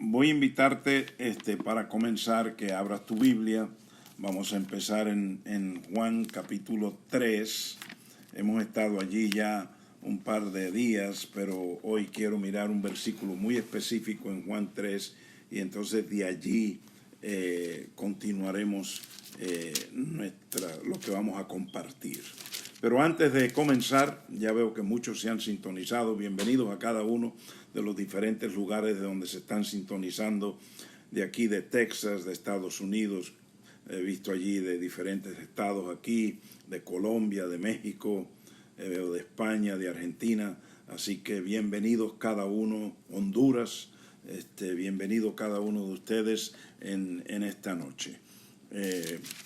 Voy a invitarte para comenzar que abras tu Biblia. Vamos a empezar en Juan capítulo 3. Hemos estado allí ya un par de días, pero hoy quiero mirar un versículo muy específico en Juan 3 y entonces de allí continuaremos lo que vamos a compartir. Pero antes de comenzar, ya veo que muchos se han sintonizado. Bienvenidos a cada uno de los diferentes lugares de donde se están sintonizando, de aquí de Texas, de Estados Unidos. He visto allí de diferentes estados aquí, de Colombia, de México, de España, de Argentina. Así que bienvenidos cada uno, Honduras, bienvenido cada uno de ustedes en esta noche.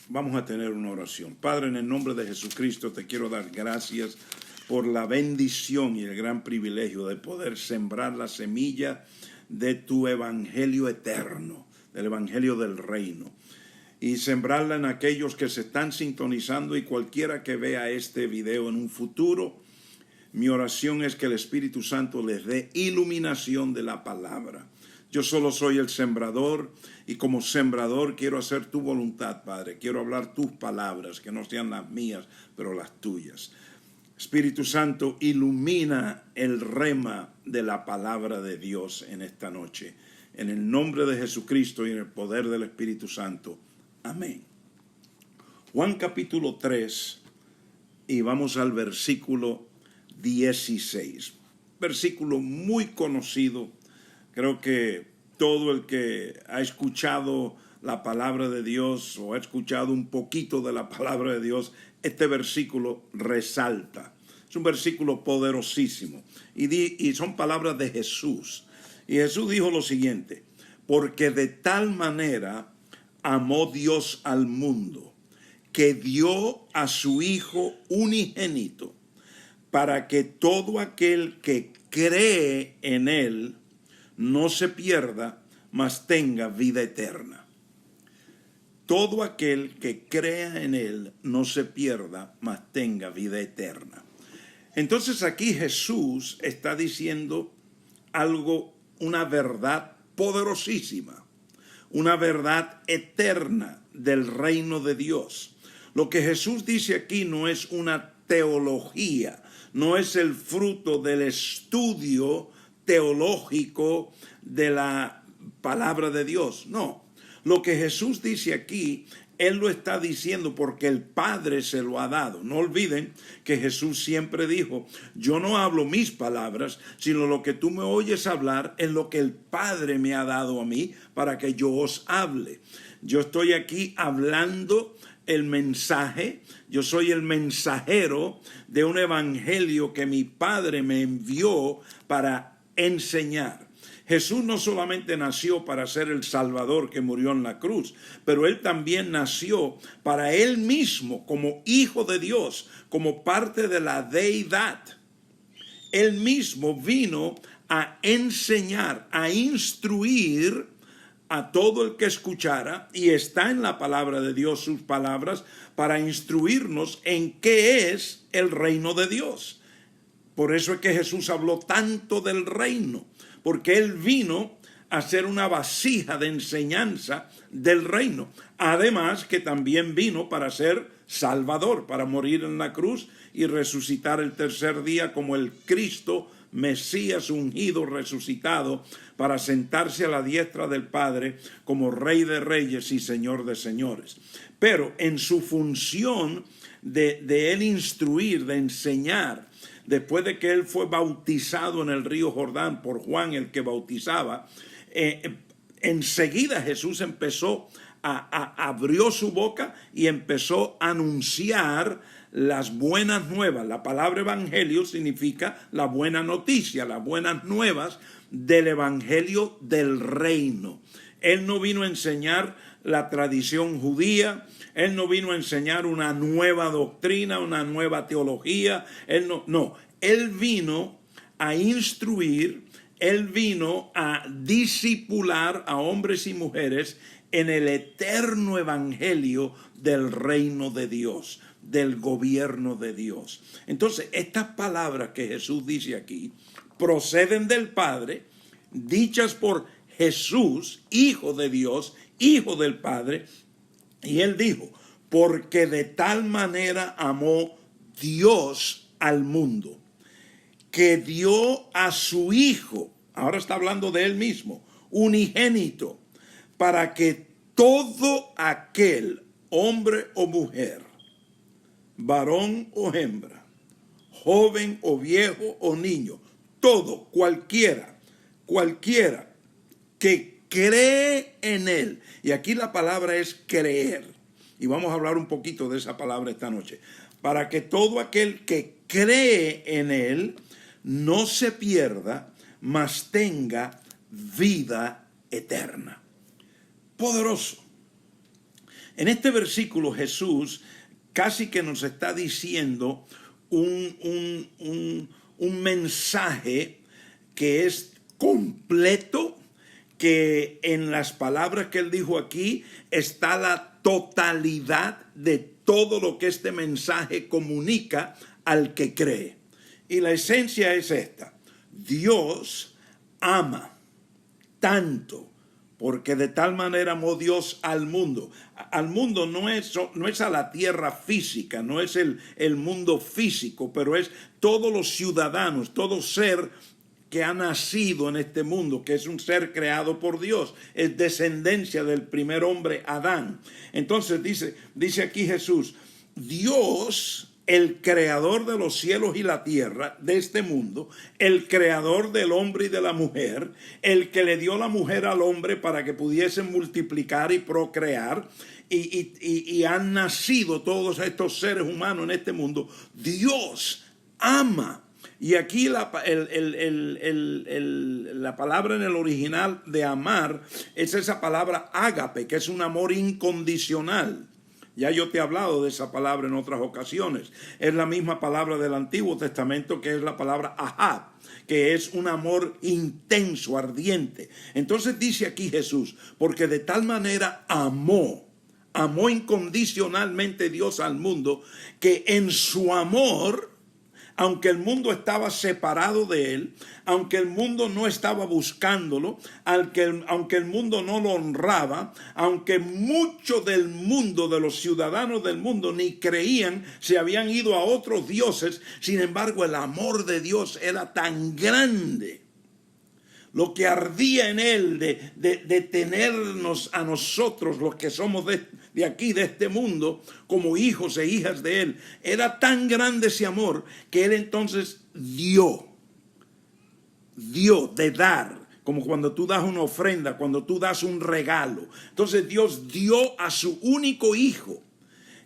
Vamos a tener una oración. Padre, en el nombre de Jesucristo te quiero dar gracias por la bendición y el gran privilegio de poder sembrar la semilla de tu evangelio eterno, del evangelio del reino, y sembrarla en aquellos que se están sintonizando y cualquiera que vea este video en un futuro. Mi oración es que el Espíritu Santo les dé iluminación de la palabra. Yo solo soy el sembrador y como sembrador quiero hacer tu voluntad, Padre. Quiero hablar tus palabras, que no sean las mías, pero las tuyas. Espíritu Santo, ilumina el rema de la palabra de Dios en esta noche. En el nombre de Jesucristo y en el poder del Espíritu Santo. Amén. Juan capítulo 3 y vamos al versículo 16. Versículo muy conocido. Creo que todo el que ha escuchado la palabra de Dios o ha escuchado un poquito de la palabra de Dios, este versículo resalta. Es un versículo poderosísimo y son palabras de Jesús. Y Jesús dijo lo siguiente: porque de tal manera amó Dios al mundo, que dio a su Hijo unigénito, para que todo aquel que cree en Él no se pierda, mas tenga vida eterna. Todo aquel que crea en Él no se pierda, mas tenga vida eterna. Entonces aquí Jesús está diciendo algo, una verdad poderosísima, una verdad eterna del reino de Dios. Lo que Jesús dice aquí no es una teología, no es el fruto del estudio teológico de la palabra de Dios. No, lo que Jesús dice aquí, Él lo está diciendo porque el Padre se lo ha dado. No olviden que Jesús siempre dijo: yo no hablo mis palabras, sino lo que tú me oyes hablar es lo que el Padre me ha dado a mí para que yo os hable. Yo estoy aquí hablando el mensaje, yo soy el mensajero de un evangelio que mi Padre me envió para enseñar. Jesús no solamente nació para ser el Salvador que murió en la cruz, pero Él también nació para Él mismo, como Hijo de Dios, como parte de la deidad. Él mismo vino a enseñar, a instruir a todo el que escuchara, y está en la palabra de Dios sus palabras, para instruirnos en qué es el reino de Dios. Por eso es que Jesús habló tanto del reino, porque Él vino a ser una vasija de enseñanza del reino. Además que también vino para ser Salvador, para morir en la cruz y resucitar el tercer día como el Cristo, Mesías ungido, resucitado, para sentarse a la diestra del Padre como Rey de Reyes y Señor de Señores. Pero en su función de Él instruir, de enseñar, después de que Él fue bautizado en el río Jordán por Juan, el que bautizaba, enseguida Jesús abrió su boca y empezó a anunciar las buenas nuevas. La palabra evangelio significa la buena noticia, las buenas nuevas del evangelio del reino. Él no vino a enseñar la tradición judía, Él no vino a enseñar una nueva doctrina, una nueva teología, Él vino a instruir, Él vino a discipular a hombres y mujeres en el eterno evangelio del reino de Dios, del gobierno de Dios. Entonces, estas palabras que Jesús dice aquí proceden del Padre, dichas por Jesús, Hijo de Dios, Hijo del Padre. Y él dijo, porque de tal manera amó Dios al mundo, que dio a su Hijo, ahora está hablando de él mismo, unigénito, para que todo aquel, hombre o mujer, varón o hembra, joven o viejo o niño, todo, cualquiera que cree en él, y aquí la palabra es creer, y vamos a hablar un poquito de esa palabra esta noche, para que todo aquel que cree en él no se pierda, mas tenga vida eterna. Poderoso. En este versículo Jesús casi que nos está diciendo un mensaje que es completo, que en las palabras que él dijo aquí está la totalidad de todo lo que este mensaje comunica al que cree. Y la esencia es esta: Dios ama tanto, porque de tal manera amó Dios al mundo. Al mundo no es a la tierra física, no es el mundo físico, pero es todos los ciudadanos, todo ser que ha nacido en este mundo, que es un ser creado por Dios, es descendencia del primer hombre, Adán. Entonces dice aquí Jesús, Dios, el creador de los cielos y la tierra, de este mundo, el creador del hombre y de la mujer, el que le dio la mujer al hombre para que pudiesen multiplicar y procrear, y han nacido todos estos seres humanos en este mundo. Dios ama. Y aquí la palabra en el original de amar es esa palabra ágape, que es un amor incondicional. Ya yo te he hablado de esa palabra en otras ocasiones. Es la misma palabra del Antiguo Testamento, que es la palabra ahab, que es un amor intenso, ardiente. Entonces dice aquí Jesús, porque de tal manera amó incondicionalmente Dios al mundo, que en su amor, aunque el mundo estaba separado de él, aunque el mundo no estaba buscándolo, aunque el mundo no lo honraba, aunque muchos del mundo, de los ciudadanos del mundo, ni creían, se habían ido a otros dioses, sin embargo el amor de Dios era tan grande, lo que ardía en él de tenernos a nosotros, los que somos de aquí, de este mundo, como hijos e hijas de él, era tan grande ese amor que él entonces dio de dar, como cuando tú das una ofrenda, cuando tú das un regalo. Entonces Dios dio a su único hijo.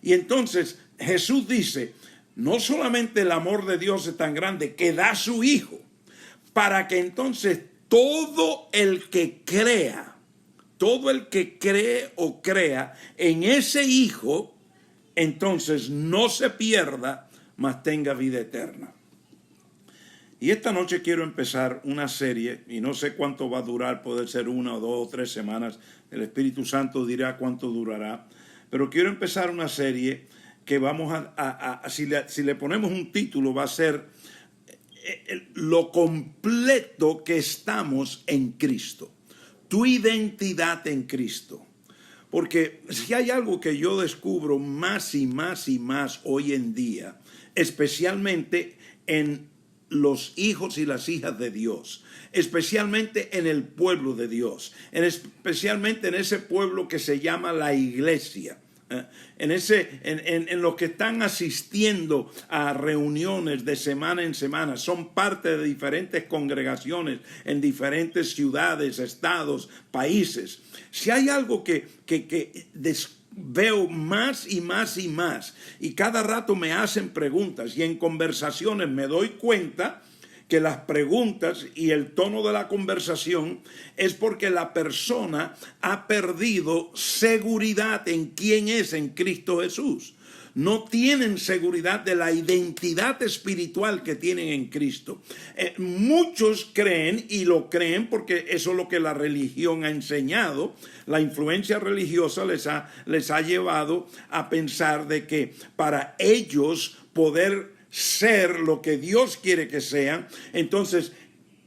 Y entonces Jesús dice, no solamente el amor de Dios es tan grande que da a su hijo, para que entonces todo el que cree o crea en ese hijo, entonces no se pierda, mas tenga vida eterna. Y esta noche quiero empezar una serie, y no sé cuánto va a durar, puede ser 1 o 2 o 3 semanas, el Espíritu Santo dirá cuánto durará, pero quiero empezar una serie que vamos si le ponemos un título, va a ser lo completo que estamos en Cristo, tu identidad en Cristo. Porque si hay algo que yo descubro más y más y más hoy en día, especialmente en los hijos y las hijas de Dios, especialmente en el pueblo de Dios, especialmente en ese pueblo que se llama la iglesia, en los que están asistiendo a reuniones de semana en semana, son parte de diferentes congregaciones en diferentes ciudades, estados, países. Si hay algo que veo más y más y más, y cada rato me hacen preguntas, y en conversaciones me doy cuenta que las preguntas y el tono de la conversación es porque la persona ha perdido seguridad en quién es en Cristo Jesús. No tienen seguridad de la identidad espiritual que tienen en Cristo. Muchos creen, y lo creen porque eso es lo que la religión ha enseñado. La influencia religiosa les ha llevado a pensar de que para ellos poder ser lo que Dios quiere que sean, entonces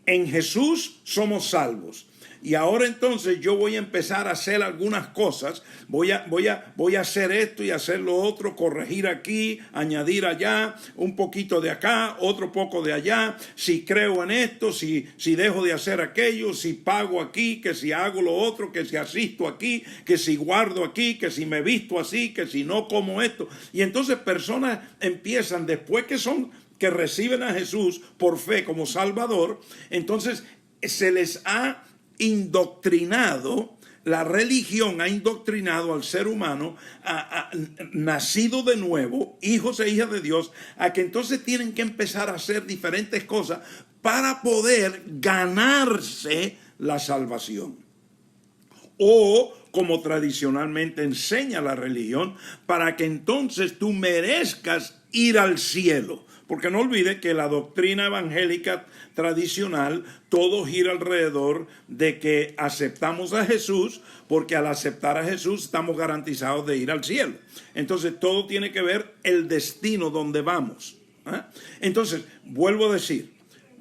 en Jesús somos salvos. y ahora entonces yo voy a empezar a hacer algunas cosas, voy a hacer esto y hacer lo otro, corregir aquí, añadir allá, un poquito de acá, otro poco de allá, si creo en esto, si dejo de hacer aquello, si pago aquí, que si hago lo otro, que si asisto aquí, que si guardo aquí, que si me visto así, que si no como esto. Y entonces personas empiezan, después que reciben a Jesús por fe como Salvador, entonces se les ha indoctrinado, la religión ha indoctrinado al ser humano, nacido de nuevo, hijos e hijas de Dios, a que entonces tienen que empezar a hacer diferentes cosas para poder ganarse la salvación. O, como tradicionalmente enseña la religión, para que entonces tú merezcas ir al cielo. Porque no olvide que la doctrina evangélica tradicional, todo gira alrededor de que aceptamos a Jesús, porque al aceptar a Jesús estamos garantizados de ir al cielo. Entonces todo tiene que ver el destino donde vamos. Entonces, vuelvo a decir,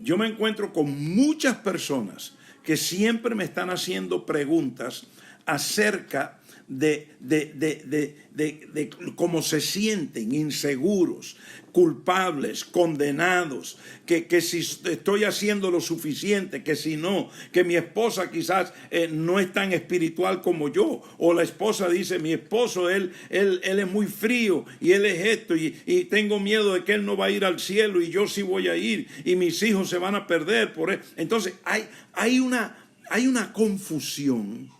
yo me encuentro con muchas personas que siempre me están haciendo preguntas acerca de cómo se sienten, inseguros, culpables, condenados, que si estoy haciendo lo suficiente, que si no, que mi esposa quizás no es tan espiritual como yo, o la esposa dice, mi esposo, él es muy frío, y él es esto, y tengo miedo de que él no va a ir al cielo, y yo sí voy a ir, y mis hijos se van a perder por él. Entonces hay una confusión.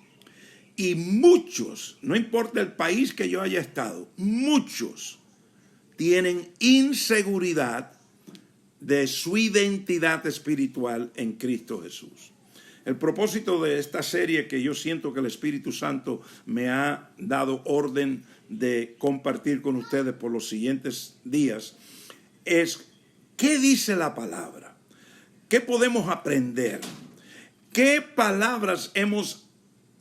Y muchos, no importa el país que yo haya estado, muchos tienen inseguridad de su identidad espiritual en Cristo Jesús. El propósito de esta serie, que yo siento que el Espíritu Santo me ha dado orden de compartir con ustedes por los siguientes días, es ¿qué dice la palabra? ¿Qué podemos aprender? ¿Qué palabras hemos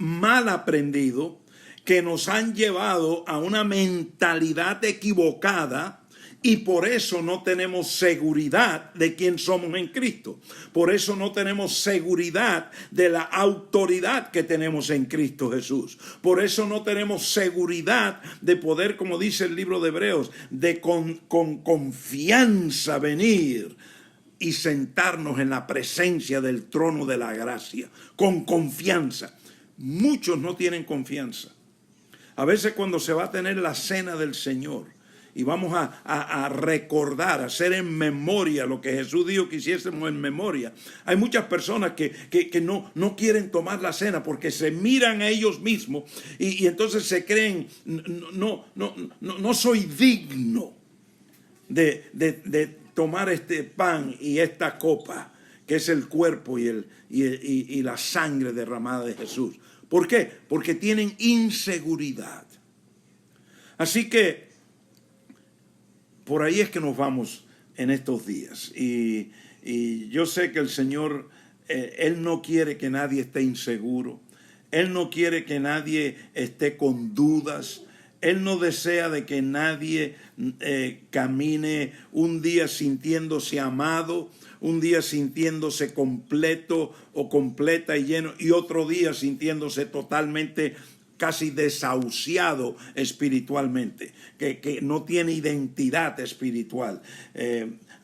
mal aprendido que nos han llevado a una mentalidad equivocada y por eso no tenemos seguridad de quién somos en Cristo? Por eso no tenemos seguridad de la autoridad que tenemos en Cristo Jesús. Por eso no tenemos seguridad de poder, como dice el libro de Hebreos, de con confianza venir y sentarnos en la presencia del trono de la gracia, con confianza. Muchos no tienen confianza. A veces cuando se va a tener la cena del Señor y vamos a recordar, a hacer en memoria lo que Jesús dijo que hiciésemos en memoria, hay muchas personas que no quieren tomar la cena porque se miran a ellos mismos y entonces se creen, no soy digno de tomar este pan y esta copa, que es el cuerpo y la sangre derramada de Jesús. ¿Por qué? Porque tienen inseguridad. Así que por ahí es que nos vamos en estos días. Y yo sé que el Señor, Él no quiere que nadie esté inseguro. Él no quiere que nadie esté con dudas. Él no desea de que nadie camine un día sintiéndose amado, un día sintiéndose completo o completa y lleno, y otro día sintiéndose totalmente casi desahuciado espiritualmente, que no tiene identidad espiritual.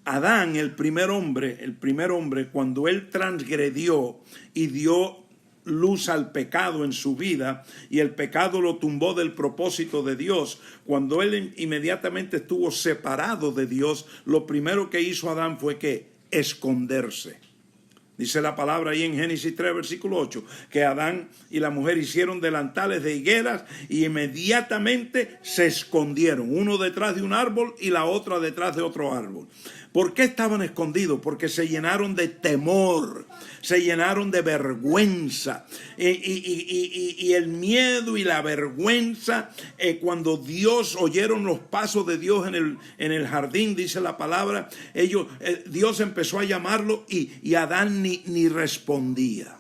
Adán, el primer hombre, cuando él transgredió y dio luz al pecado en su vida y el pecado lo tumbó del propósito de Dios, cuando él inmediatamente estuvo separado de Dios, lo primero que hizo Adán fue que esconderse. Dice la palabra ahí en Génesis 3, versículo 8, que Adán y la mujer hicieron delantales de higueras y inmediatamente se escondieron, uno detrás de un árbol y la otra detrás de otro árbol. ¿Por qué estaban escondidos? Porque se llenaron de temor, se llenaron de vergüenza. Y el miedo y la vergüenza, cuando oyeron los pasos de Dios en el jardín, dice la palabra, Dios empezó a llamarlo y Adán ni respondía.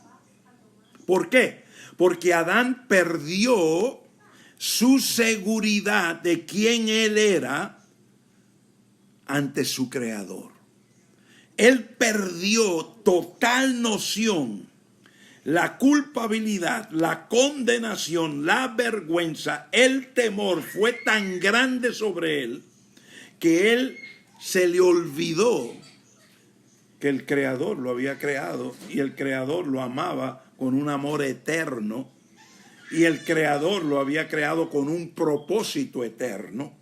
¿Por qué? Porque Adán perdió su seguridad de quién él era ante su creador. Él perdió total noción la culpabilidad, la condenación, la vergüenza, el temor fue tan grande sobre él que él se le olvidó que el Creador lo había creado y el Creador lo amaba con un amor eterno y el Creador lo había creado con un propósito eterno.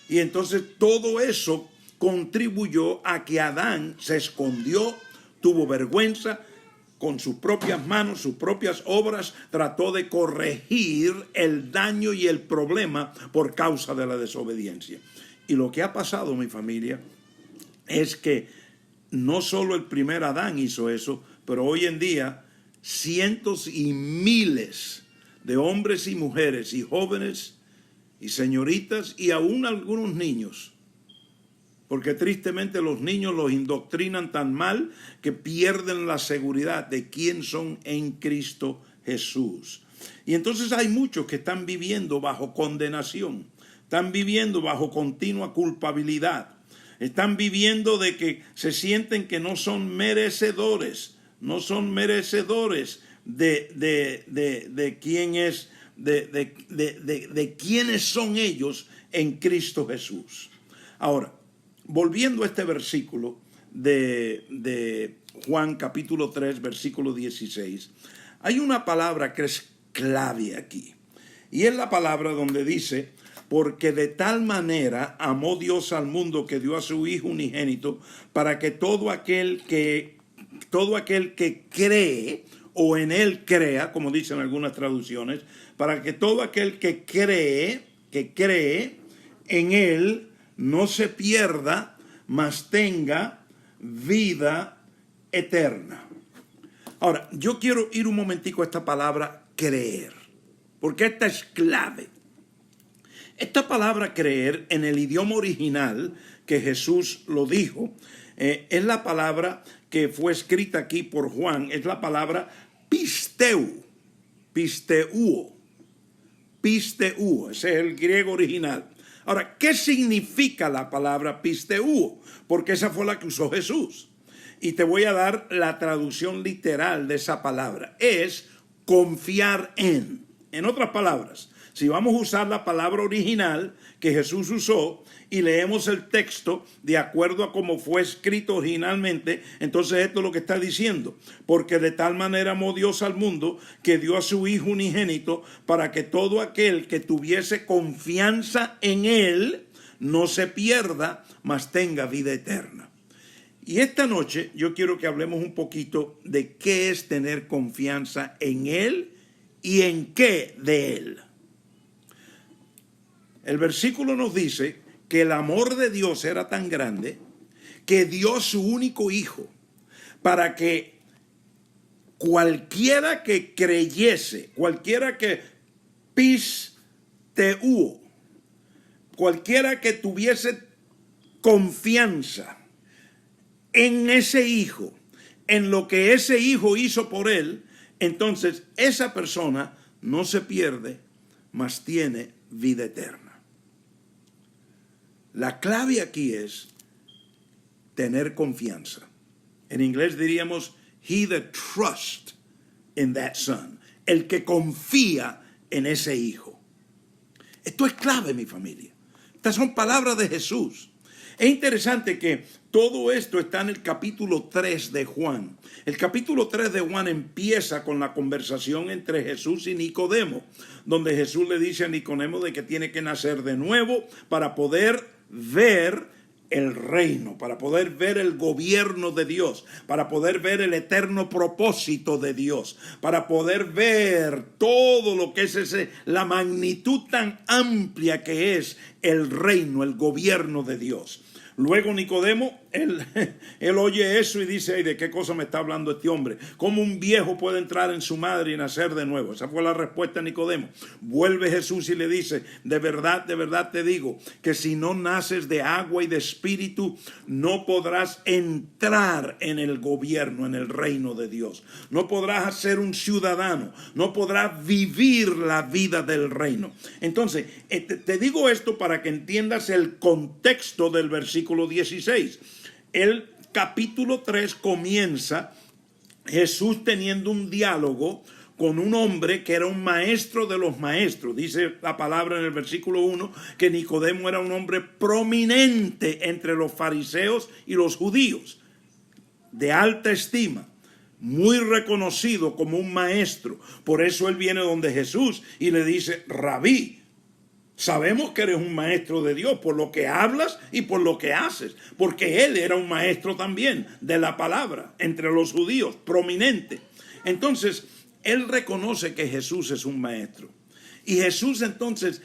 Y entonces todo eso contribuyó a que Adán se escondió, tuvo vergüenza, con sus propias manos, sus propias obras, trató de corregir el daño y el problema por causa de la desobediencia. Y lo que ha pasado, mi familia, es que no solo el primer Adán hizo eso, pero hoy en día cientos y miles de hombres y mujeres y jóvenes y señoritas y aún algunos niños, porque tristemente los niños los indoctrinan tan mal que pierden la seguridad de quién son en Cristo Jesús. Y entonces hay muchos que están viviendo bajo condenación, están viviendo bajo continua culpabilidad, están viviendo de que se sienten que no son merecedores, de quién es, de quiénes son ellos en Cristo Jesús. Ahora, volviendo a este versículo de Juan capítulo 3, versículo 16, hay una palabra que es clave aquí. Y es la palabra donde dice, porque de tal manera amó Dios al mundo que dio a su Hijo unigénito, para que todo aquel que cree, o en él crea, como dicen algunas traducciones, para que todo aquel que cree en él, no se pierda, mas tenga vida eterna. Ahora, yo quiero ir un momentico a esta palabra creer, porque esta es clave. Esta palabra creer en el idioma original que Jesús lo dijo, es la palabra que fue escrita aquí por Juan, es la palabra pisteuo, ese es el griego original. Ahora, ¿qué significa la palabra pisteuo? Porque esa fue la que usó Jesús. Y te voy a dar la traducción literal de esa palabra. Es confiar en. En otras palabras, si vamos a usar la palabra original que Jesús usó y leemos el texto de acuerdo a cómo fue escrito originalmente, entonces esto es lo que está diciendo. Porque de tal manera amó Dios al mundo que dio a su Hijo unigénito para que todo aquel que tuviese confianza en Él no se pierda, mas tenga vida eterna. Y esta noche yo quiero que hablemos un poquito de qué es tener confianza en Él y en qué de Él. El versículo nos dice que el amor de Dios era tan grande que dio su único Hijo para que cualquiera que creyese, cualquiera que pisteuo, cualquiera que tuviese confianza en ese Hijo, en lo que ese Hijo hizo por él, entonces esa persona no se pierde, mas tiene vida eterna. La clave aquí es tener confianza. En inglés diríamos, he that trusts in that son. El que confía en ese hijo. Esto es clave, mi familia. Estas son palabras de Jesús. Es interesante que todo esto está en el capítulo 3 de Juan. El capítulo 3 de Juan empieza con la conversación entre Jesús y Nicodemo, donde Jesús le dice a Nicodemo de que tiene que nacer de nuevo para poder ver el reino, para poder ver el gobierno de Dios, para poder ver el eterno propósito de Dios, para poder ver todo lo que es la magnitud tan amplia que es el reino, el gobierno de Dios. Luego Nicodemo, él oye eso y dice, ¿de qué cosa me está hablando este hombre? ¿Cómo un viejo puede entrar en su madre y nacer de nuevo? Esa fue la respuesta de Nicodemo. Vuelve Jesús y le dice, de verdad te digo, que si no naces de agua y de espíritu, no podrás entrar en el gobierno, en el reino de Dios. No podrás ser un ciudadano, no podrás vivir la vida del reino. Entonces, te digo esto para que entiendas el contexto del versículo 16. El capítulo 3 comienza Jesús teniendo un diálogo con un hombre que era un maestro de los maestros. Dice la palabra en el versículo 1 que Nicodemo era un hombre prominente entre los fariseos y los judíos, de alta estima, muy reconocido como un maestro. Por eso él viene donde Jesús y le dice: Rabí, sabemos que eres un maestro de Dios por lo que hablas y por lo que haces, porque él era un maestro también de la palabra entre los judíos, prominente. Entonces, él reconoce que Jesús es un maestro. Y Jesús entonces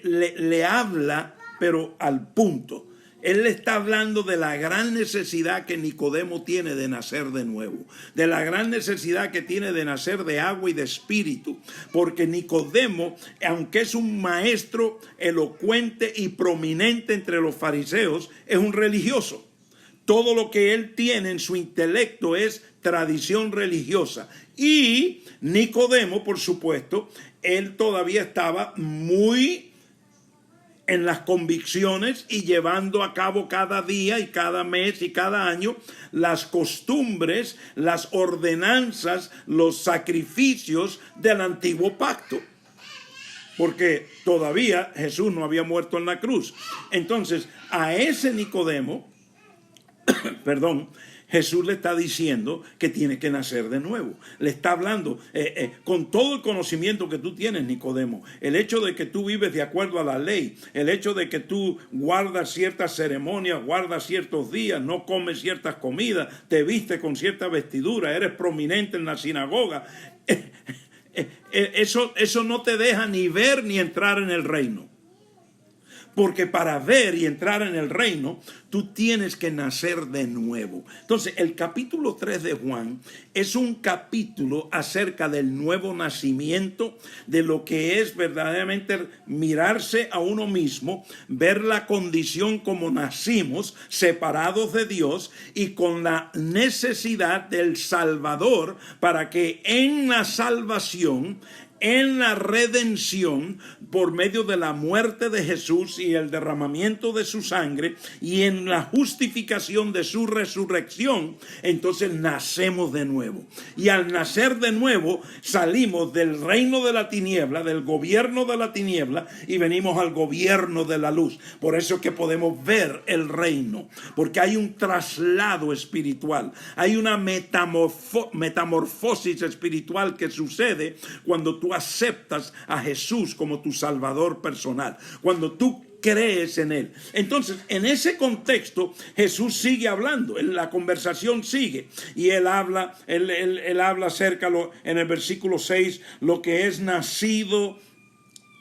le habla, pero al punto. Él le está hablando de la gran necesidad que Nicodemo tiene de nacer de nuevo, de la gran necesidad que tiene de nacer de agua y de espíritu, porque Nicodemo, aunque es un maestro elocuente y prominente entre los fariseos, es un religioso. Todo lo que él tiene en su intelecto es tradición religiosa. Y Nicodemo, por supuesto, él todavía estaba muy en las convicciones y llevando a cabo cada día y cada mes y cada año las costumbres, las ordenanzas, los sacrificios del antiguo pacto. Porque todavía Jesús no había muerto en la cruz. Entonces, a ese Nicodemo, Jesús le está diciendo que tiene que nacer de nuevo. Le está hablando con todo el conocimiento que tú tienes, Nicodemo. El hecho de que tú vives de acuerdo a la ley, el hecho de que tú guardas ciertas ceremonias, guardas ciertos días, no comes ciertas comidas, te vistes con cierta vestidura, eres prominente en la sinagoga. Eso no te deja ni ver ni entrar en el reino. Porque para ver y entrar en el reino, tú tienes que nacer de nuevo. Entonces, el capítulo 3 de Juan es un capítulo acerca del nuevo nacimiento, de lo que es verdaderamente mirarse a uno mismo, ver la condición como nacimos, separados de Dios y con la necesidad del Salvador para que en la salvación, en la redención, por medio de la muerte de Jesús y el derramamiento de su sangre, y en la justificación de su resurrección, entonces nacemos de nuevo. Y al nacer de nuevo, salimos del reino de la tiniebla, del gobierno de la tiniebla, y venimos al gobierno de la luz. Por eso es que podemos ver el reino, porque hay un traslado espiritual, hay una metamorfosis espiritual que sucede cuando tú aceptas a Jesús como tu Salvador personal, cuando tú crees en Él. Entonces, en ese contexto, Jesús sigue hablando, la conversación sigue, y Él habla acerca, en el versículo 6, lo que es nacido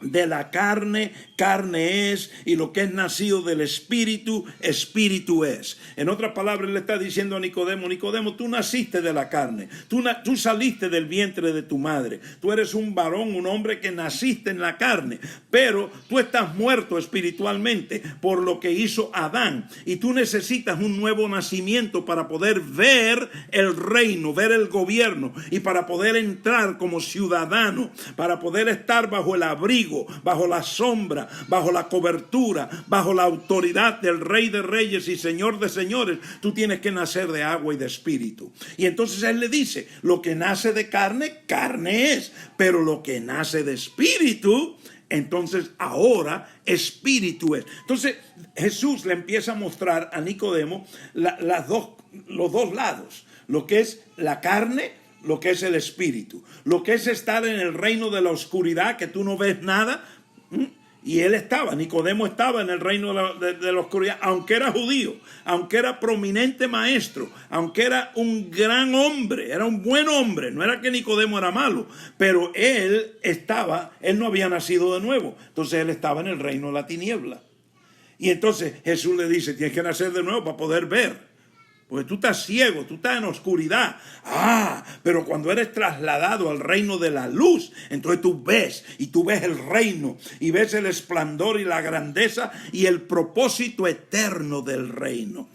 de la carne, carne es, y lo que es nacido del espíritu, espíritu es. En otras palabras, le está diciendo a Nicodemo: Nicodemo, tú naciste de la carne, tú saliste del vientre de tu madre, tú eres un varón, un hombre que naciste en la carne, pero tú estás muerto espiritualmente por lo que hizo Adán, y tú necesitas un nuevo nacimiento para poder ver el reino, ver el gobierno, y para poder entrar como ciudadano, para poder estar bajo el abrigo, bajo la sombra, bajo la cobertura, bajo la autoridad del Rey de Reyes y Señor de Señores. Tú tienes que nacer de agua y de espíritu. Y entonces Él le dice: lo que nace de carne, carne es, pero lo que nace de espíritu, entonces ahora espíritu es. Entonces Jesús le empieza a mostrar a Nicodemo los dos lados, lo que es la carne, lo que es el espíritu, lo que es estar en el reino de la oscuridad, que tú no ves nada. Y Nicodemo estaba en el reino de la oscuridad, aunque era judío, aunque era prominente maestro, aunque era un gran hombre, era un buen hombre. No era que Nicodemo era malo, pero él no había nacido de nuevo. Entonces él estaba en el reino de la tiniebla. Y entonces Jesús le dice: tienes que nacer de nuevo para poder ver. Porque tú estás ciego, tú estás en oscuridad. Pero cuando eres trasladado al reino de la luz, entonces tú ves, y tú ves el reino, y ves el esplendor y la grandeza y el propósito eterno del reino.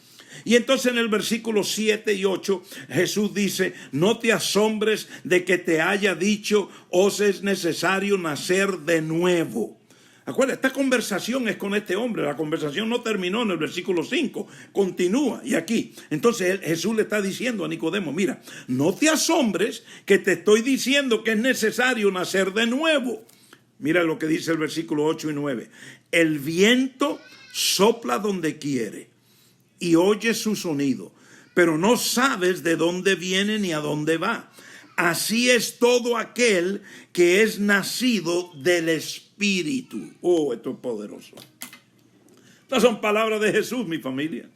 Y entonces en el versículo 7 y 8 Jesús dice: no te asombres de que te haya dicho, os es necesario nacer de nuevo. Acuérdate, esta conversación es con este hombre. La conversación no terminó en el versículo 5. Continúa. Y aquí, entonces Jesús le está diciendo a Nicodemo, mira, no te asombres que te estoy diciendo que es necesario nacer de nuevo. Mira lo que dice el versículo 8 y 9. El viento sopla donde quiere y oyes su sonido, pero no sabes de dónde viene ni a dónde va. Así es todo aquel que es nacido del Espíritu. Oh, esto es poderoso. Estas son palabras de Jesús, mi familia.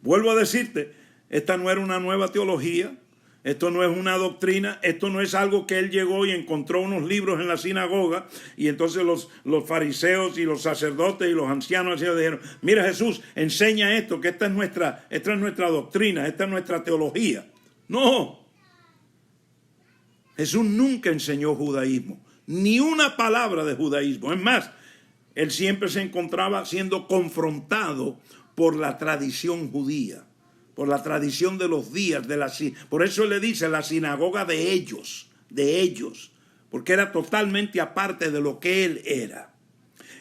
Vuelvo a decirte, esta no era una nueva teología, esto no es una doctrina, esto no es algo que él llegó y encontró unos libros en la sinagoga y entonces los fariseos y los sacerdotes y los ancianos dijeron, mira Jesús, enseña esto, que esta es nuestra doctrina, esta es nuestra teología. No. Jesús nunca enseñó judaísmo, ni una palabra de judaísmo. Es más, él siempre se encontraba siendo confrontado por la tradición judía, por la tradición de los días. Por eso él le dice la sinagoga de ellos, porque era totalmente aparte de lo que él era.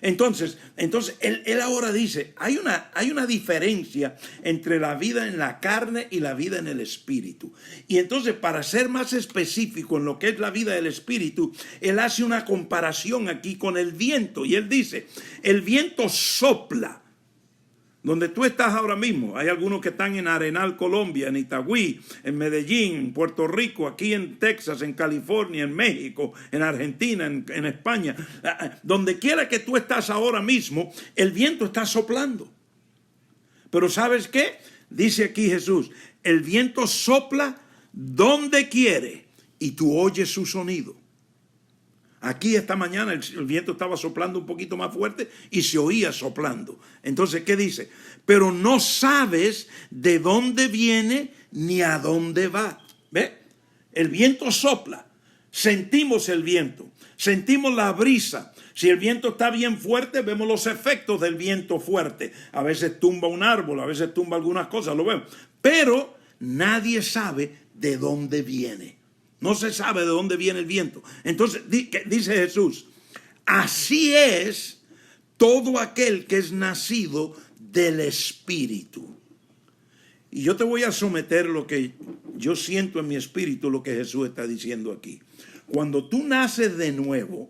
Entonces él ahora dice, hay una diferencia entre la vida en la carne y la vida en el espíritu. Y entonces, para ser más específico en lo que es la vida del espíritu, él hace una comparación aquí con el viento. Y él dice, el viento sopla. Donde tú estás ahora mismo, hay algunos que están en Arenal, Colombia, en Itagüí, en Medellín, en Puerto Rico, aquí en Texas, en California, en México, en Argentina, en España. Donde quiera que tú estás ahora mismo, el viento está soplando. Pero ¿sabes qué? Dice aquí Jesús, el viento sopla donde quiere y tú oyes su sonido. Aquí esta mañana el viento estaba soplando un poquito más fuerte y se oía soplando. Entonces, ¿qué dice? Pero no sabes de dónde viene ni a dónde va. ¿Ve? El viento sopla. Sentimos el viento. Sentimos la brisa. Si el viento está bien fuerte, vemos los efectos del viento fuerte. A veces tumba un árbol, a veces tumba algunas cosas, lo vemos. Pero nadie sabe de dónde viene. No se sabe de dónde viene el viento. Entonces dice Jesús, así es todo aquel que es nacido del Espíritu. Y yo te voy a someter lo que yo siento en mi espíritu, lo que Jesús está diciendo aquí. Cuando tú naces de nuevo,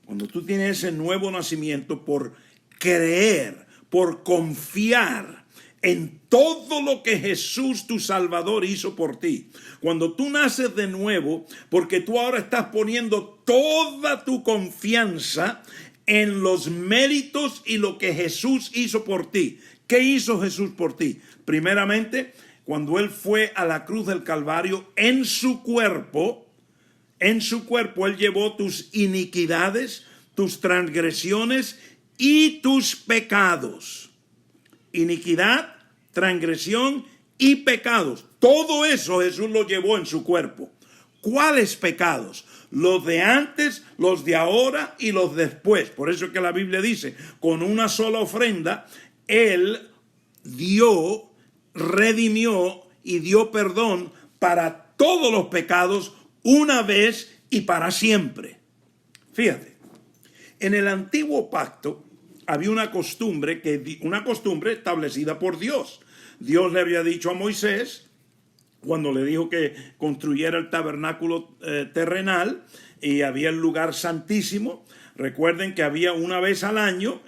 cuando tú tienes ese nuevo nacimiento por creer, por confiar en todo lo que Jesús, tu Salvador, hizo por ti. Cuando tú naces de nuevo, porque tú ahora estás poniendo toda tu confianza en los méritos y lo que Jesús hizo por ti. ¿Qué hizo Jesús por ti? Primeramente, cuando Él fue a la cruz del Calvario, en su cuerpo, Él llevó tus iniquidades, tus transgresiones y tus pecados. Iniquidad, transgresión y pecados. Todo eso Jesús lo llevó en su cuerpo. ¿Cuáles pecados? Los de antes, los de ahora y los después. Por eso es que la Biblia dice, con una sola ofrenda, Él dio, redimió y dio perdón para todos los pecados una vez y para siempre. Fíjate, en el antiguo pacto había una costumbre establecida por Dios. Dios le había dicho a Moisés, cuando le dijo que construyera el tabernáculo terrenal, y había el lugar santísimo. Recuerden que había una vez al año,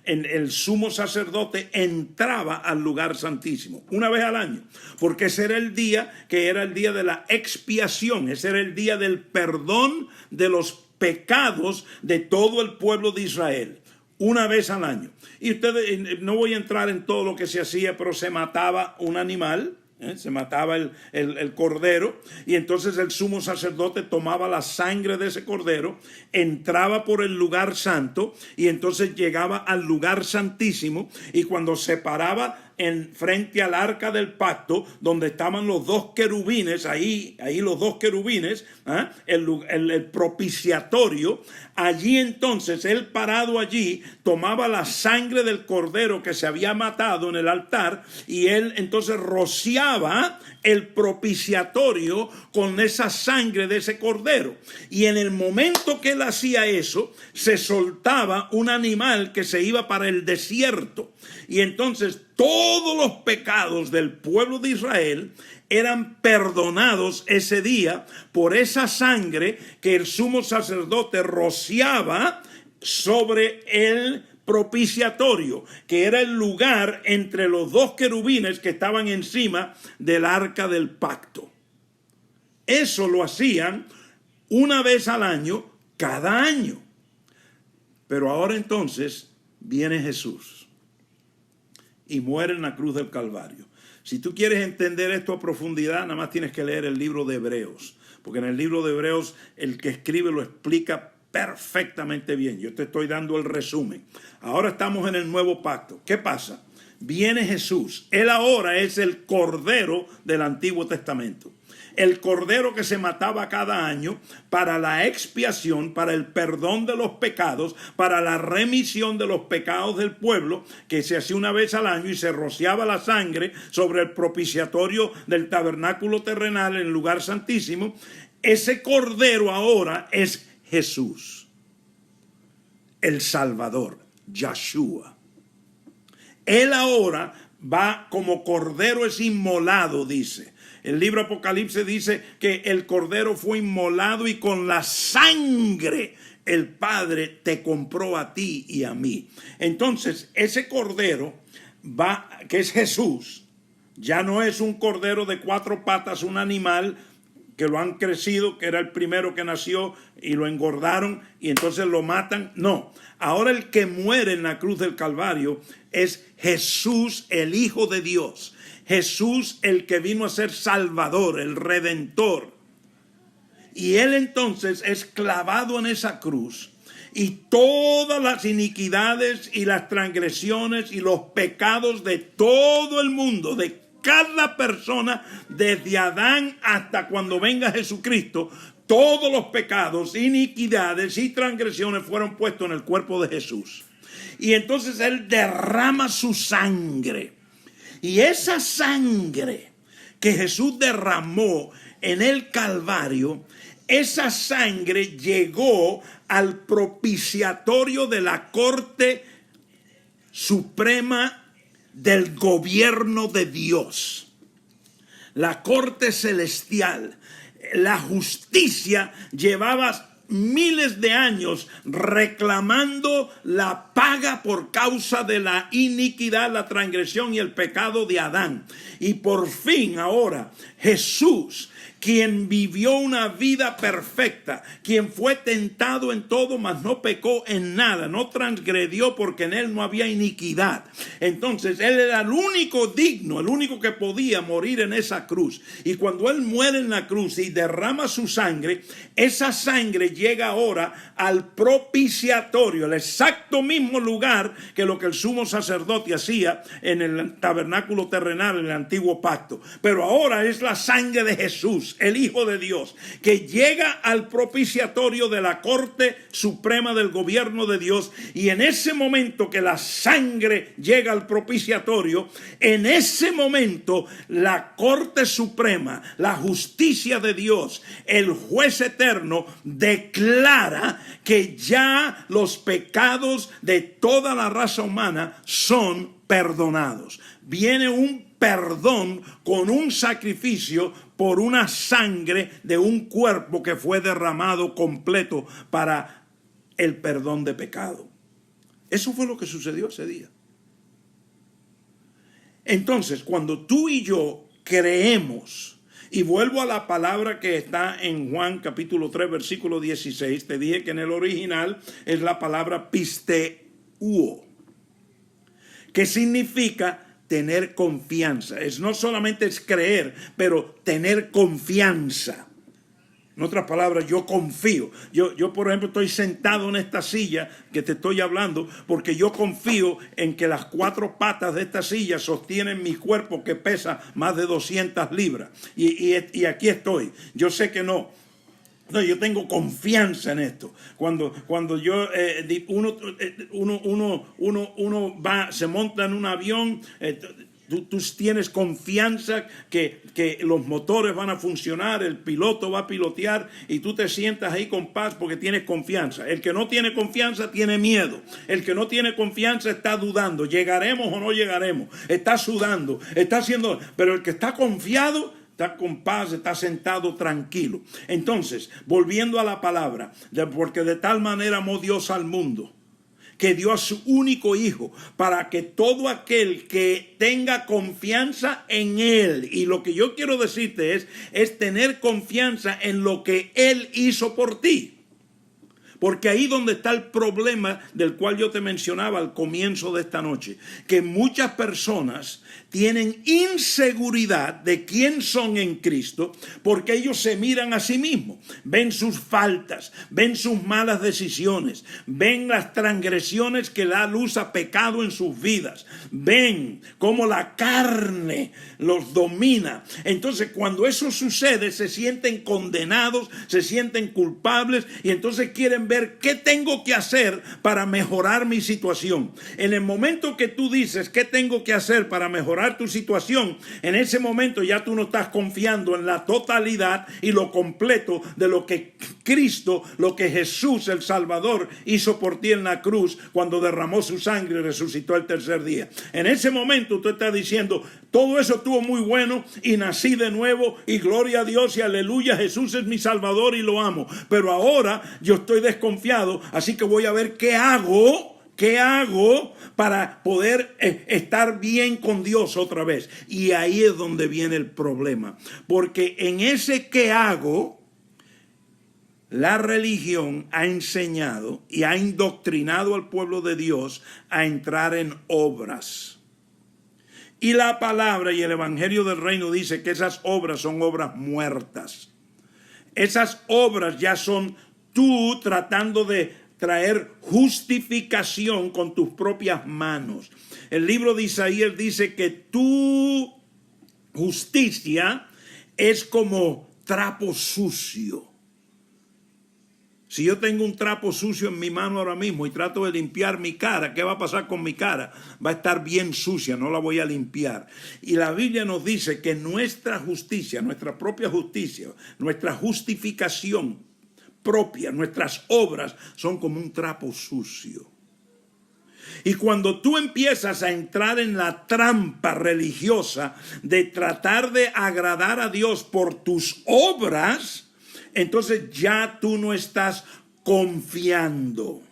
el sumo sacerdote entraba al lugar santísimo, una vez al año, porque ese era el día de la expiación, ese era el día del perdón de los pecados de todo el pueblo de Israel, una vez al año. Y ustedes, no voy a entrar en todo lo que se hacía, pero se mataba un animal, se mataba el cordero, y entonces el sumo sacerdote tomaba la sangre de ese cordero, entraba por el lugar santo, y entonces llegaba al lugar santísimo, y cuando separaba frente al arca del pacto, donde estaban los dos querubines, ahí los dos querubines, el propiciatorio. Allí entonces él, parado allí, tomaba la sangre del cordero que se había matado en el altar, y él entonces rociaba el propiciatorio con esa sangre de ese cordero. Y en el momento que él hacía eso, se soltaba un animal que se iba para el desierto. Y entonces todos los pecados del pueblo de Israel eran perdonados ese día por esa sangre que el sumo sacerdote rociaba sobre el propiciatorio, que era el lugar entre los dos querubines que estaban encima del arca del pacto. Eso lo hacían una vez al año, cada año. Pero ahora entonces viene Jesús y muere en la cruz del Calvario. Si tú quieres entender esto a profundidad, nada más tienes que leer el libro de Hebreos, porque en el libro de Hebreos el que escribe lo explica perfectamente bien. Yo te estoy dando el resumen. Ahora estamos en el nuevo pacto. ¿Qué pasa? Viene Jesús. Él ahora es el Cordero del Antiguo Testamento. El cordero que se mataba cada año para la expiación, para el perdón de los pecados, para la remisión de los pecados del pueblo, que se hacía una vez al año y se rociaba la sangre sobre el propiciatorio del tabernáculo terrenal en el lugar santísimo. Ese cordero ahora es Jesús, el Salvador, Yahshua. Él ahora va como cordero, es inmolado, dice. El libro Apocalipsis dice que el cordero fue inmolado y con la sangre el Padre te compró a ti y a mí. Entonces ese cordero va, que es Jesús, ya no es un cordero de 4 patas, un animal que lo han crecido, que era el primero que nació y lo engordaron y entonces lo matan. No, ahora el que muere en la cruz del Calvario es Jesús, el Hijo de Dios. Jesús, el que vino a ser Salvador, el Redentor. Y él entonces es clavado en esa cruz. Y todas las iniquidades y las transgresiones y los pecados de todo el mundo, de cada persona, desde Adán hasta cuando venga Jesucristo, todos los pecados, iniquidades y transgresiones fueron puestos en el cuerpo de Jesús. Y entonces él derrama su sangre. Y esa sangre que Jesús derramó en el Calvario, esa sangre llegó al propiciatorio de la Corte Suprema del gobierno de Dios. La Corte Celestial, la justicia llevaba miles de años reclamando la paga por causa de la iniquidad, la transgresión y el pecado de Adán. Y por fin ahora Jesús, quien vivió una vida perfecta, quien fue tentado en todo, mas no pecó en nada, no transgredió porque en él no había iniquidad. Entonces él era el único digno, el único que podía morir en esa cruz. Y cuando él muere en la cruz y derrama su sangre, esa sangre llega ahora al propiciatorio, el exacto mismo lugar que lo que el sumo sacerdote hacía en el tabernáculo terrenal en el antiguo pacto. Pero ahora es la sangre de Jesús, el Hijo de Dios, que llega al propiciatorio de la Corte Suprema del gobierno de Dios. Y en ese momento que la sangre llega al propiciatorio, en ese momento la Corte Suprema, la justicia de Dios, el juez eterno, declara que ya los pecados de toda la raza humana son perdonados. Viene un perdón con un sacrificio por una sangre de un cuerpo que fue derramado completo para el perdón de pecado. Eso fue lo que sucedió ese día. Entonces, cuando tú y yo creemos, y vuelvo a la palabra que está en Juan capítulo 3 versículo 16, te dije que en el original es la palabra pisteuo, que significa tener confianza. No solamente es creer, pero tener confianza. En otras palabras, yo confío. Yo, por ejemplo, estoy sentado en esta silla que te estoy hablando porque yo confío en que las 4 patas de esta silla sostienen mi cuerpo que pesa más de 200 libras. Y aquí estoy. Yo sé que no. No, yo tengo confianza en esto. Cuando uno va, se monta en un avión, tú tienes confianza que los motores van a funcionar, el piloto va a pilotear y tú te sientas ahí con paz porque tienes confianza. El que no tiene confianza tiene miedo. El que no tiene confianza está dudando. ¿Llegaremos o no llegaremos? Está sudando, está haciendo... Pero el que está confiado... está con paz, está sentado tranquilo. Entonces, volviendo a la palabra, porque de tal manera amó Dios al mundo, que dio a su único hijo, para que todo aquel que tenga confianza en él, y lo que yo quiero decirte es tener confianza en lo que él hizo por ti. Porque ahí donde está el problema del cual yo te mencionaba al comienzo de esta noche, que muchas personas tienen inseguridad de quién son en Cristo porque ellos se miran a sí mismos, ven sus faltas, ven sus malas decisiones, ven las transgresiones que da luz a pecado en sus vidas, ven cómo la carne los domina. Entonces cuando eso sucede se sienten condenados, se sienten culpables y entonces quieren ver qué tengo que hacer para mejorar mi situación. En el momento que tú dices qué tengo que hacer para mejorar tu situación, en ese momento ya tú no estás confiando en la totalidad y lo completo de lo que Cristo, lo que Jesús el Salvador hizo por ti en la cruz cuando derramó su sangre y resucitó el tercer día. En ese momento tú estás diciendo, todo eso estuvo muy bueno y nací de nuevo y gloria a Dios y aleluya, Jesús es mi Salvador y lo amo. Pero ahora yo estoy desconfiado, así que voy a ver qué hago para poder estar bien con Dios otra vez. Y ahí es donde viene el problema. Porque en ese qué hago, la religión ha enseñado y ha indoctrinado al pueblo de Dios a entrar en obras. Y la palabra y el evangelio del reino dice que esas obras son obras muertas. Esas obras ya son tú tratando de traer justificación con tus propias manos. El libro de Isaías dice que tu justicia es como trapo sucio. Si yo tengo un trapo sucio en mi mano ahora mismo y trato de limpiar mi cara, ¿qué va a pasar con mi cara? Va a estar bien sucia, no la voy a limpiar. Y la Biblia nos dice que nuestra justicia, nuestra propia justicia, nuestra justificación propia, nuestras obras son como un trapo sucio. Y cuando tú empiezas a entrar en la trampa religiosa de tratar de agradar a Dios por tus obras, entonces ya tú no estás confiando.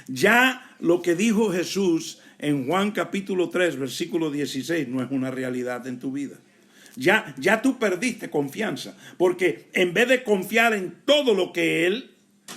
Ya lo que dijo Jesús en Juan capítulo 3, versículo 16, no es una realidad en tu vida. Ya tú perdiste confianza, porque en vez de confiar en todo lo que Él,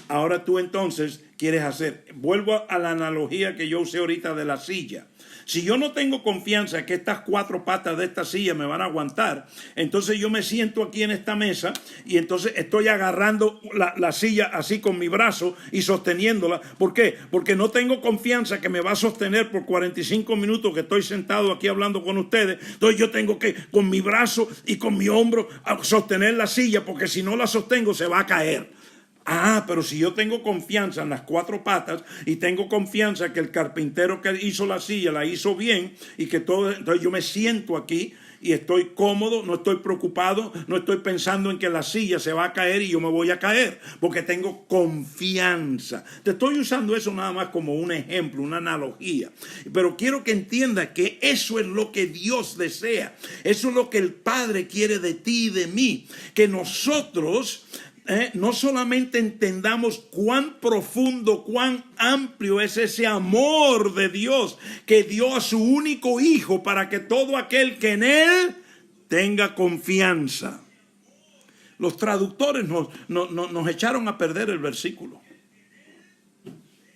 ahora tú entonces quieres hacer. Vuelvo a la analogía que yo usé ahorita de la silla. Si yo no tengo confianza que estas 4 patas de esta silla me van a aguantar, entonces yo me siento aquí en esta mesa y entonces estoy agarrando la silla así con mi brazo y sosteniéndola. ¿Por qué? Porque no tengo confianza que me va a sostener por 45 minutos que estoy sentado aquí hablando con ustedes. Entonces yo tengo que con mi brazo y con mi hombro sostener la silla, porque si no la sostengo se va a caer. Pero si yo tengo confianza en las 4 patas y tengo confianza que el carpintero que hizo la silla la hizo bien y que todo, entonces yo me siento aquí y estoy cómodo, no estoy preocupado, no estoy pensando en que la silla se va a caer y yo me voy a caer, porque tengo confianza. Te estoy usando eso nada más como un ejemplo, una analogía, pero quiero que entiendas que eso es lo que Dios desea, eso es lo que el Padre quiere de ti y de mí, que nosotros no solamente entendamos cuán profundo, cuán amplio es ese amor de Dios que dio a su único hijo para que todo aquel que en él tenga confianza. Los traductores nos echaron a perder el versículo.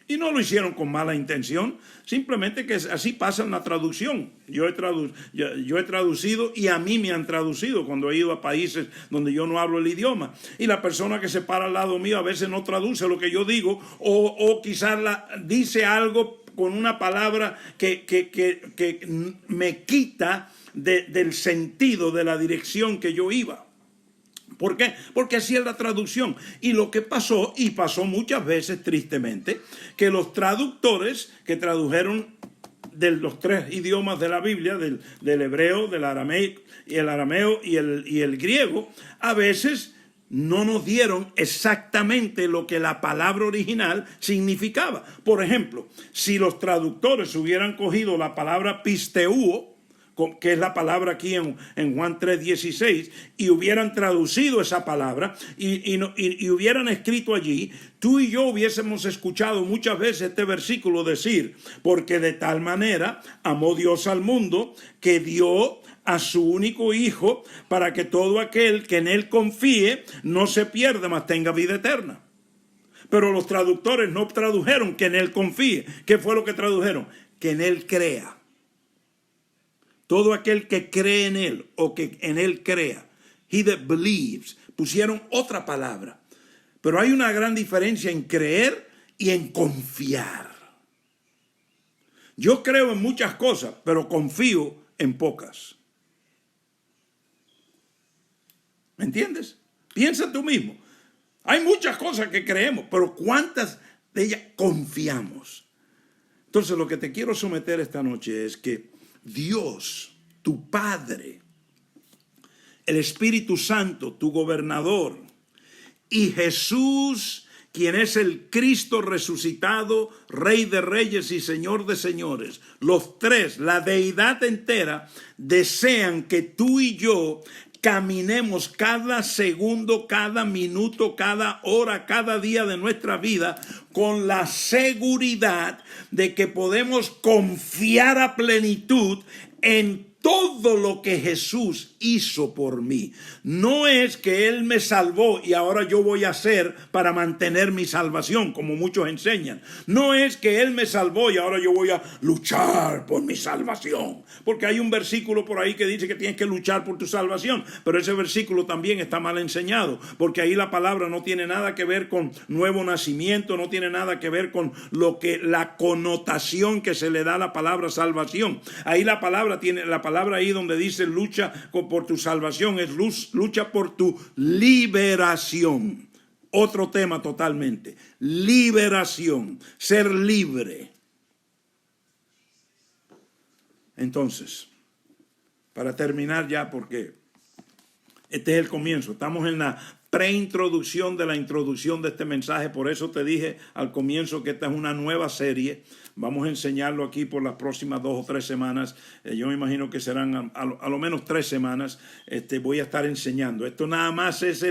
Y no lo hicieron con mala intención, simplemente que así pasa en la traducción. Yo he traducido y a mí me han traducido cuando he ido a países donde yo no hablo el idioma. Y la persona que se para al lado mío a veces no traduce lo que yo digo o quizás dice algo con una palabra que me quita del sentido, de la dirección que yo iba. ¿Por qué? Porque así es la traducción. Y lo que pasó, y pasó muchas veces tristemente, que los traductores que tradujeron de los tres idiomas de la Biblia, del hebreo, del arameo y el griego, a veces no nos dieron exactamente lo que la palabra original significaba. Por ejemplo, si los traductores hubieran cogido la palabra pisteuo, que es la palabra aquí en Juan 3:16, y hubieran traducido esa palabra y hubieran escrito allí, tú y yo hubiésemos escuchado muchas veces este versículo decir, porque de tal manera amó Dios al mundo que dio a su único hijo para que todo aquel que en él confíe no se pierda, mas tenga vida eterna. Pero los traductores no tradujeron que en él confíe. ¿Qué fue lo que tradujeron? Que en él crea. Todo aquel que cree en él o que en él crea. He that believes. Pusieron otra palabra. Pero hay una gran diferencia en creer y en confiar. Yo creo en muchas cosas, pero confío en pocas. ¿Me entiendes? Piensa tú mismo. Hay muchas cosas que creemos, pero ¿cuántas de ellas confiamos? Entonces lo que te quiero someter esta noche es que Dios, tu Padre, el Espíritu Santo, tu gobernador, y Jesús, quien es el Cristo resucitado, Rey de Reyes y Señor de Señores, los tres, la deidad entera, desean que tú y yo caminemos cada segundo, cada minuto, cada hora, cada día de nuestra vida con la seguridad de que podemos confiar a plenitud en todo lo que Jesús hizo por mí. No es que Él me salvó y ahora yo voy a hacer para mantener mi salvación, como muchos enseñan. No es que Él me salvó y ahora yo voy a luchar por mi salvación. Porque hay un versículo por ahí que dice que tienes que luchar por tu salvación. Pero ese versículo también está mal enseñado. Porque ahí la palabra no tiene nada que ver con nuevo nacimiento, no tiene nada que ver con la connotación que se le da a la palabra salvación. Ahí la palabra ahí donde dice lucha por tu salvación es lucha por tu liberación. Otro tema totalmente. Liberación. Ser libre. Entonces, para terminar ya, porque este es el comienzo. Estamos en la preintroducción de la introducción de este mensaje. Por eso te dije al comienzo que esta es una nueva serie. Vamos a enseñarlo aquí por las próximas 2 o 3 semanas. Yo me imagino que serán a lo menos 3 semanas. Voy a estar enseñando. Esto nada más es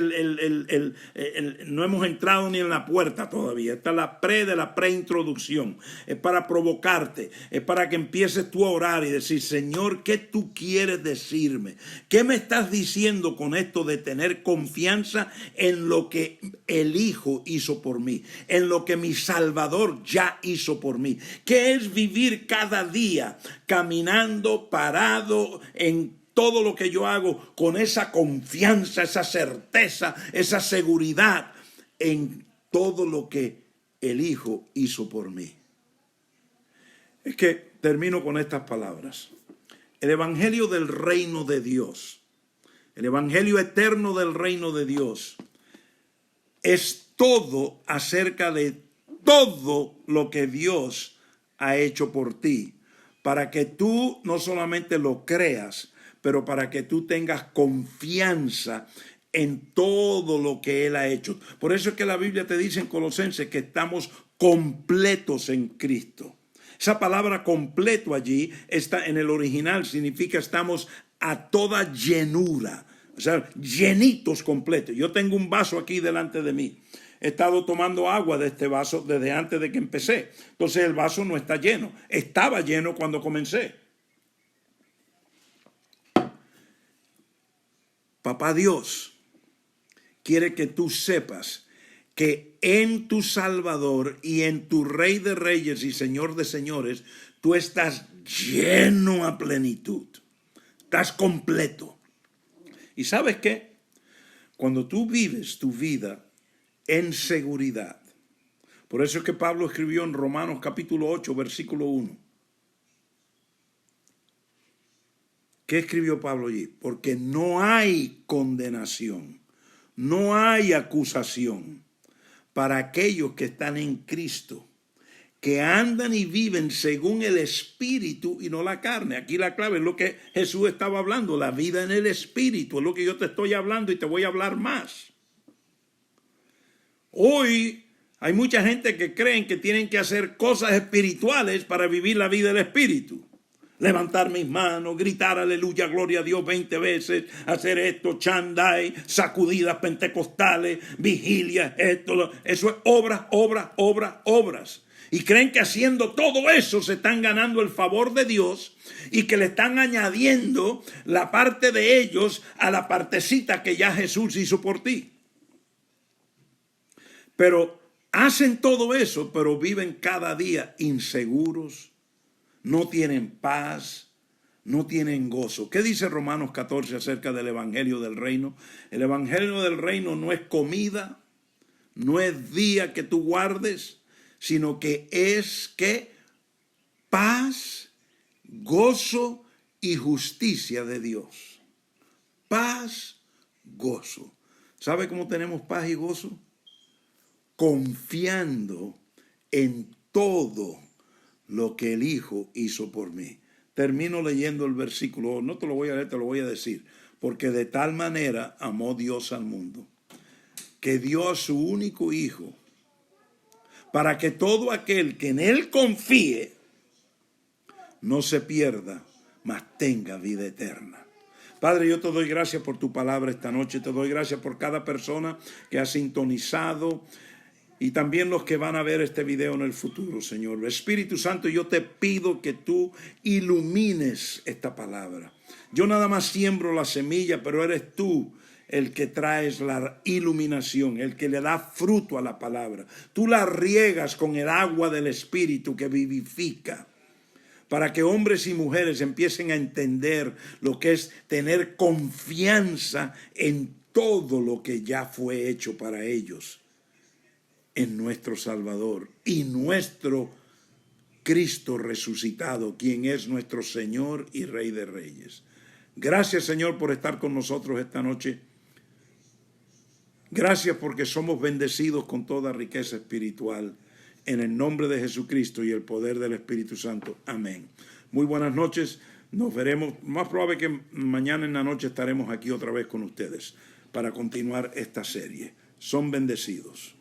no hemos entrado ni en la puerta todavía. Esta es la preintroducción. Es para provocarte. Es para que empieces tú a orar y decir, Señor, ¿qué tú quieres decirme? ¿Qué me estás diciendo con esto de tener confianza en lo que el Hijo hizo por mí? En lo que mi Salvador ya hizo por mí. ¿Qué es vivir cada día caminando, parado en todo lo que yo hago con esa confianza, esa certeza, esa seguridad en todo lo que el Hijo hizo por mí? Es que termino con estas palabras. El Evangelio del reino de Dios, el Evangelio eterno del reino de Dios, es todo acerca de todo lo que Dios ha hecho por ti, para que tú no solamente lo creas, pero para que tú tengas confianza en todo lo que Él ha hecho. Por eso es que la Biblia te dice en Colosenses que estamos completos en Cristo. Esa palabra completo allí está en el original, significa estamos a toda llenura, o sea, llenitos completos. Yo tengo un vaso aquí delante de mí. He estado tomando agua de este vaso desde antes de que empecé. Entonces el vaso no está lleno. Estaba lleno cuando comencé. Papá Dios quiere que tú sepas que en tu Salvador y en tu Rey de Reyes y Señor de Señores, tú estás lleno a plenitud. Estás completo. ¿Y sabes qué? Cuando tú vives tu vida en seguridad, por eso es que Pablo escribió en Romanos capítulo 8, versículo 1. ¿Qué escribió Pablo allí? Porque no hay condenación, no hay acusación para aquellos que están en Cristo, que andan y viven según el Espíritu y no la carne. Aquí la clave es lo que Jesús estaba hablando, la vida en el Espíritu, es lo que yo te estoy hablando y te voy a hablar más. Hoy hay mucha gente que creen que tienen que hacer cosas espirituales para vivir la vida del Espíritu. Levantar mis manos, gritar aleluya, gloria a Dios 20 veces, hacer esto, chandai, sacudidas pentecostales, vigilias, esto, eso es obras. Y creen que haciendo todo eso se están ganando el favor de Dios y que le están añadiendo la parte de ellos a la partecita que ya Jesús hizo por ti. Pero hacen todo eso, pero viven cada día inseguros, no tienen paz, no tienen gozo. ¿Qué dice Romanos 14 acerca del Evangelio del Reino? El Evangelio del Reino no es comida, no es día que tú guardes, sino que es que paz, gozo y justicia de Dios. Paz, gozo. ¿Sabe cómo tenemos paz y gozo? Confiando en todo lo que el Hijo hizo por mí. Termino leyendo el versículo, no te lo voy a leer, te lo voy a decir. Porque de tal manera amó Dios al mundo, que dio a su único Hijo, para que todo aquel que en Él confíe no se pierda, mas tenga vida eterna. Padre, yo te doy gracias por tu palabra esta noche, te doy gracias por cada persona que ha sintonizado y también los que van a ver este video en el futuro, Señor. Espíritu Santo, yo te pido que tú ilumines esta palabra. Yo nada más siembro la semilla, pero eres tú el que traes la iluminación, el que le da fruto a la palabra. Tú la riegas con el agua del Espíritu que vivifica, para que hombres y mujeres empiecen a entender lo que es tener confianza en todo lo que ya fue hecho para ellos en nuestro Salvador y nuestro Cristo resucitado, quien es nuestro Señor y Rey de Reyes. Gracias, Señor, por estar con nosotros esta noche. Gracias porque somos bendecidos con toda riqueza espiritual. En el nombre de Jesucristo y el poder del Espíritu Santo. Amén. Muy buenas noches. Nos veremos. Más probable que mañana en la noche estaremos aquí otra vez con ustedes para continuar esta serie. Son bendecidos.